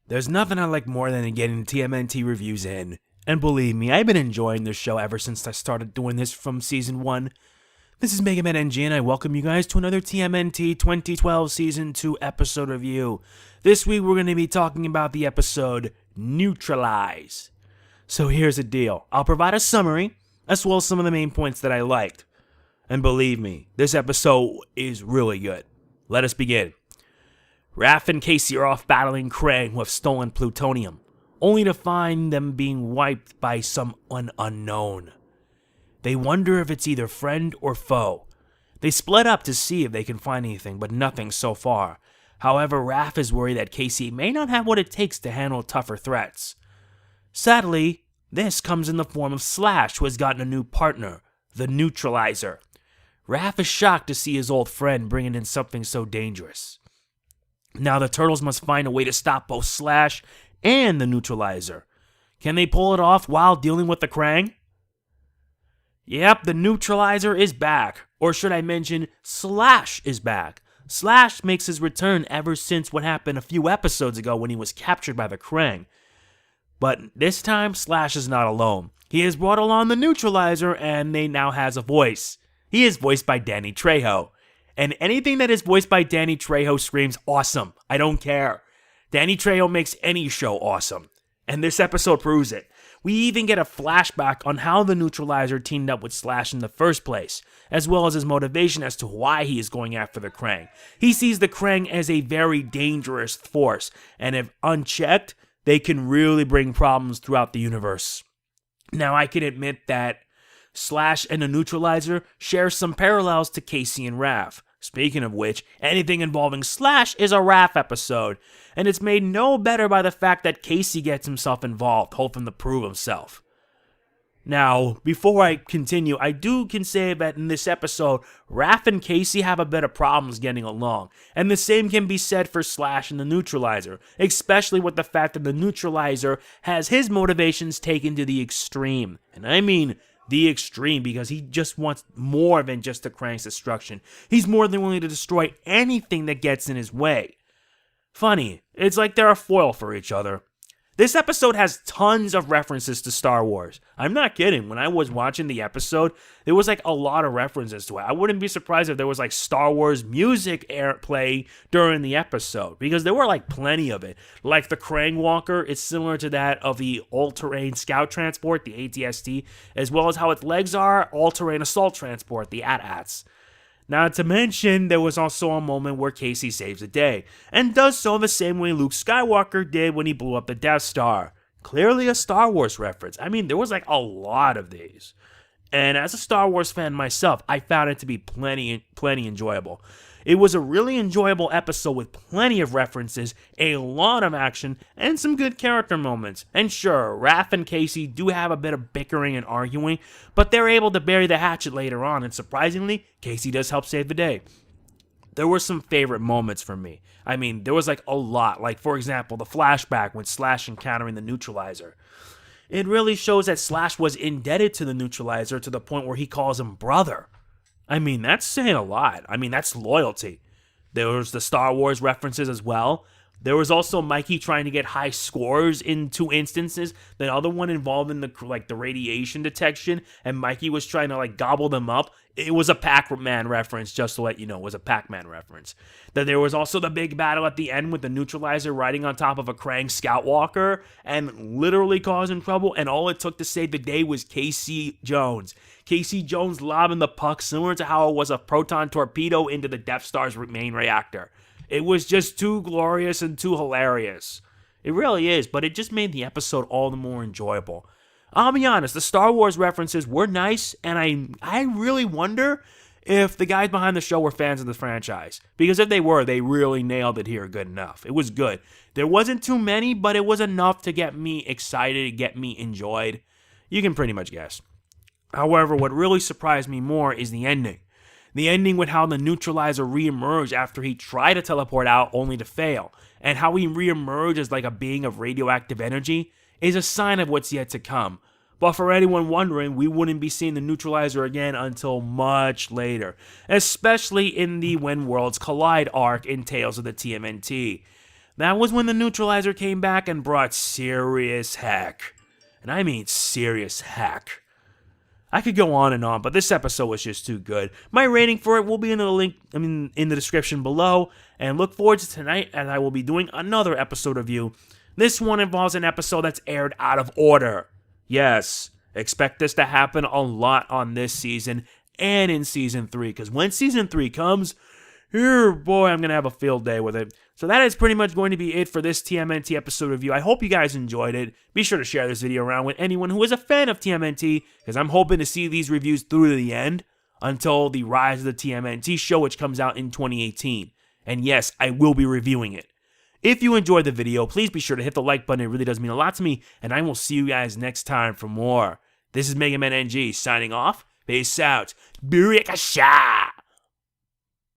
There's nothing I like more than getting TMNT reviews in. And believe me, I've been enjoying this show ever since I started doing this from Season 1. This is Mega Man NG, and I welcome you guys to another TMNT 2012 Season 2 episode review. This week we're going to be talking about the episode Newtralized. So here's the deal. I'll provide a summary, as well as some of the main points that I liked. And believe me, this episode is really good. Let us begin. Raph and Casey are off battling Krang who have stolen plutonium, only to find them being wiped by someone unknown. They wonder if it's either friend or foe. They split up to see if they can find anything, but nothing so far. However, Raph is worried that Casey may not have what it takes to handle tougher threats. Sadly, this comes in the form of Slash, who has gotten a new partner, the Newtralizer. Raph is shocked to see his old friend bringing in something so dangerous. Now the Turtles must find a way to stop both Slash and the Newtralizer. Can they pull it off while dealing with the Krang? Yep, the Newtralizer is back. Or should I mention, Slash is back. Slash makes his return ever since what happened a few episodes ago when he was captured by the Krang. But this time, Slash is not alone. He has brought along the Newtralizer and they now has a voice. He is voiced by Danny Trejo. And anything that is voiced by Danny Trejo screams awesome. I don't care. Danny Trejo makes any show awesome. And this episode proves it. We even get a flashback on how the Newtralizer teamed up with Slash in the first place, as well as his motivation as to why he is going after the Krang. He sees the Krang as a very dangerous force, and if unchecked, they can really bring problems throughout the universe. Now, I can admit that Slash and the Newtralizer share some parallels to Casey and Raph. Speaking of which, anything involving Slash is a Raph episode, and it's made no better by the fact that Casey gets himself involved, hoping to prove himself. Now, before I continue, I can say that in this episode, Raph and Casey have a bit of problems getting along, and the same can be said for Slash and the Newtralizer, especially with the fact that the Newtralizer has his motivations taken to the extreme, and I mean the extreme, because he just wants more than just the Krang's destruction. He's more than willing to destroy anything that gets in his way. Funny, it's like they're a foil for each other. This episode has tons of references to Star Wars. I'm not kidding. When I was watching the episode, there was like a lot of references to it. I wouldn't be surprised if there was like Star Wars music play during the episode, because there were like plenty of it. Like the Krang Walker, it's similar to that of the all-terrain scout transport, the ATST, as well as how its legs are all-terrain assault transport, the AT-ATs. Not to mention, there was also a moment where Casey saves the day, and does so the same way Luke Skywalker did when he blew up the Death Star. Clearly a Star Wars reference. I mean, there was like a lot of these. And as a Star Wars fan myself, I found it to be plenty enjoyable. It was a really enjoyable episode with plenty of references, a lot of action, and some good character moments. And sure, Raph and Casey do have a bit of bickering and arguing, but they're able to bury the hatchet later on, and surprisingly, Casey does help save the day. There were some favorite moments for me. I mean, there was like a lot. Like, for example, the flashback when Slash encountering the Newtralizer. It really shows that Slash was indebted to the Newtralizer to the point where he calls him brother. I mean, that's saying a lot. I mean, that's loyalty. There was the Star Wars references as well. There was also Mikey trying to get high scores in two instances. The other one involving the radiation detection, and Mikey was trying to gobble them up. It was a Pac-Man reference, just to let you know. It was a Pac-Man reference. Then there was also the big battle at the end with the Newtralizer riding on top of a Krang Scout Walker and literally causing trouble. And all it took to save the day was Casey Jones. Casey Jones lobbing the puck similar to how it was a proton torpedo into the Death Star's main reactor. It was just too glorious and too hilarious. It really is, but it just made the episode all the more enjoyable. I'll be honest, the Star Wars references were nice, and I really wonder if the guys behind the show were fans of the franchise. Because if they were, they really nailed it here good enough. It was good. There wasn't too many, but it was enough to get me excited, get me enjoyed. You can pretty much guess. However, what really surprised me more is the ending. The ending with how the Newtralizer re-emerged after he tried to teleport out only to fail, and how he re-emerged as like a being of radioactive energy, is a sign of what's yet to come. But for anyone wondering, we wouldn't be seeing the Newtralizer again until much later, especially in the When Worlds Collide arc in Tales of the TMNT. That was when the Neutralizer came back and brought serious heck. And I mean serious heck. I could go on and on, but this episode was just too good. My rating for it will be in the description below, and look forward to tonight as I will be doing another episode review. This one involves an episode that's aired out of order. Yes, expect this to happen a lot on this season and in Season 3, because when Season 3 comes, boy, I'm going to have a field day with it. So that is pretty much going to be it for this TMNT episode review. I hope you guys enjoyed it. Be sure to share this video around with anyone who is a fan of TMNT, because I'm hoping to see these reviews through to the end until the Rise of the TMNT show, which comes out in 2018. And yes, I will be reviewing it. If you enjoyed the video, please be sure to hit the like button. It really does mean a lot to me, and I will see you guys next time for more. This is Mega Man NG signing off. Peace out. Burikasha!